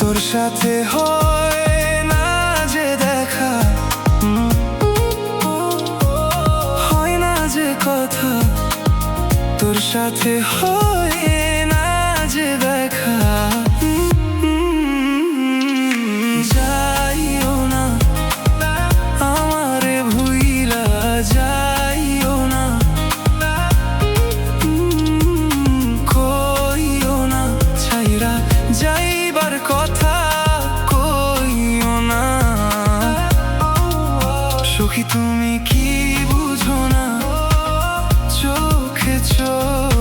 তোর সাথে হয় না যে দেখা, হয় না যে কথা, তোর সাথে হয় না যে দেখা। যাইও না আমারে ভুইলা, যাইও না, কইও না ছাইরা যাইবার কথা, কইও না। সখী তুমি কি বুঝো না, চোখে চোখ